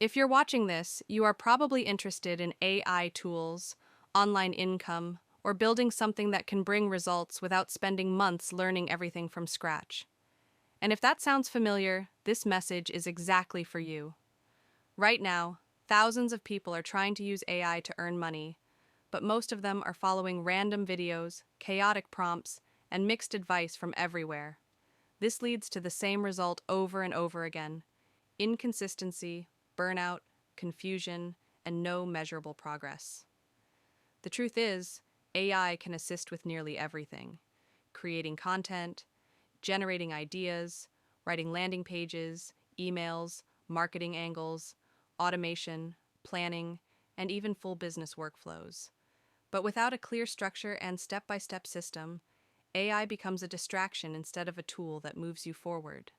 If you're watching this, you are probably interested in AI tools, online income, or building something that can bring results without spending months learning everything from scratch. And if that sounds familiar, this message is exactly for you. Right now, thousands of people are trying to use AI to earn money, but most of them are following random videos, chaotic prompts, and mixed advice from everywhere. This leads to the same result over and over again: inconsistency, burnout, confusion, and no measurable progress. The truth is, AI can assist with nearly everything: creating content, generating ideas, writing landing pages, emails, marketing angles, automation, planning, and even full business workflows. But without a clear structure and step by step system, AI becomes a distraction instead of a tool that moves you forward.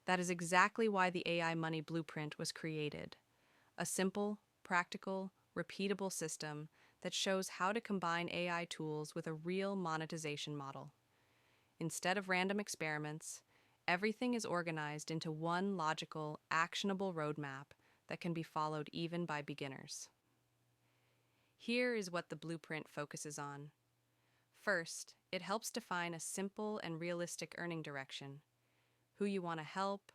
That is exactly why the AI Money Blueprint was created: a simple, practical, repeatable system that shows how to combine AI tools with a real monetization model. Instead of random experiments, everything is organized into one logical, actionable roadmap that can be followed even by beginners. Here is what the blueprint focuses on. First, it helps define a simple and realistic earning direction: who you want to help,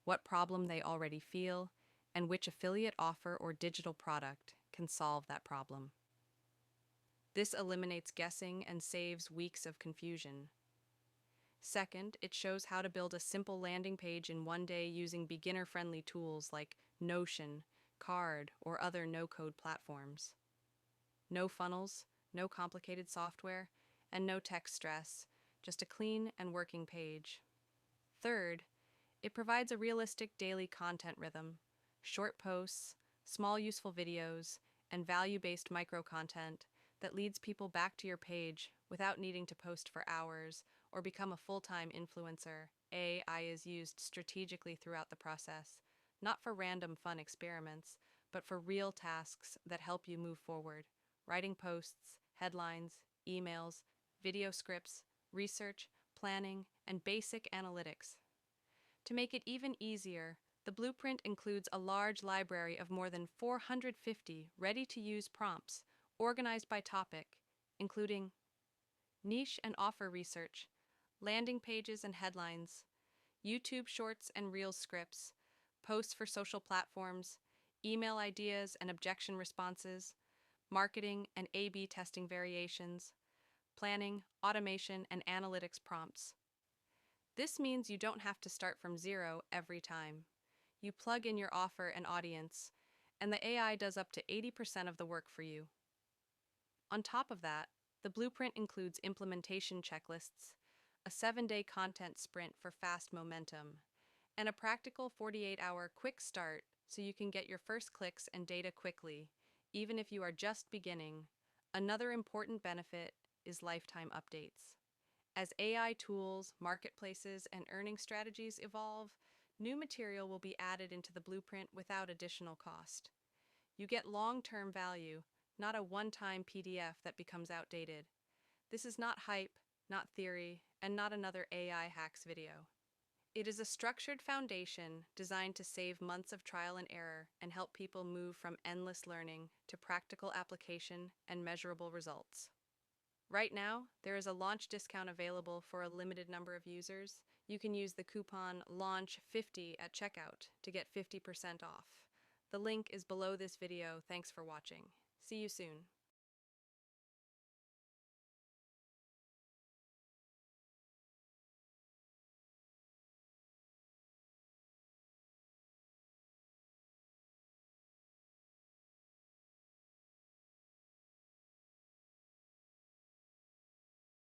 what problem they already feel, and which affiliate offer or digital product can solve that problem. This eliminates guessing and saves weeks of confusion. Second, it shows how to build a simple landing page in one day using beginner-friendly tools like Notion, Card, or other no-code platforms. No funnels, no complicated software, and no tech stress, just a clean and working page. Third, it provides a realistic daily content rhythm: short posts, small useful videos, and value-based micro-content that leads people back to your page without needing to post for hours or become a full-time influencer. AI is used strategically throughout the process, not for random fun experiments, but for real tasks that help you move forward: writing posts, headlines, emails, video scripts, research, planning, and basic analytics. To make it even easier, the blueprint includes a large library of more than 450 ready-to-use prompts organized by topic, including niche and offer research, landing pages and headlines, YouTube shorts and Reels scripts, posts for social platforms, email ideas and objection responses, marketing and A/B testing variations, planning, automation, and analytics prompts. This means you don't have to start from zero every time. You plug in your offer and audience, and the AI does up to 80% of the work for you. On top of that, the blueprint includes implementation checklists, a 7-day content sprint for fast momentum, and a practical 48-hour quick start so you can get your first clicks and data quickly, even if you are just beginning. Another important benefit is lifetime updates. As AI tools, marketplaces, and earning strategies evolve, new material will be added into the blueprint without additional cost. You get long-term value, not a one-time PDF that becomes outdated. This is not hype, not theory, and not another AI hacks video. It is a structured foundation designed to save months of trial and error and help people move from endless learning to practical application and measurable results. Right now, there is a launch discount available for a limited number of users. You can use the coupon LAUNCH50 at checkout to get 50% off. The link is below this video. Thanks for watching. See you soon.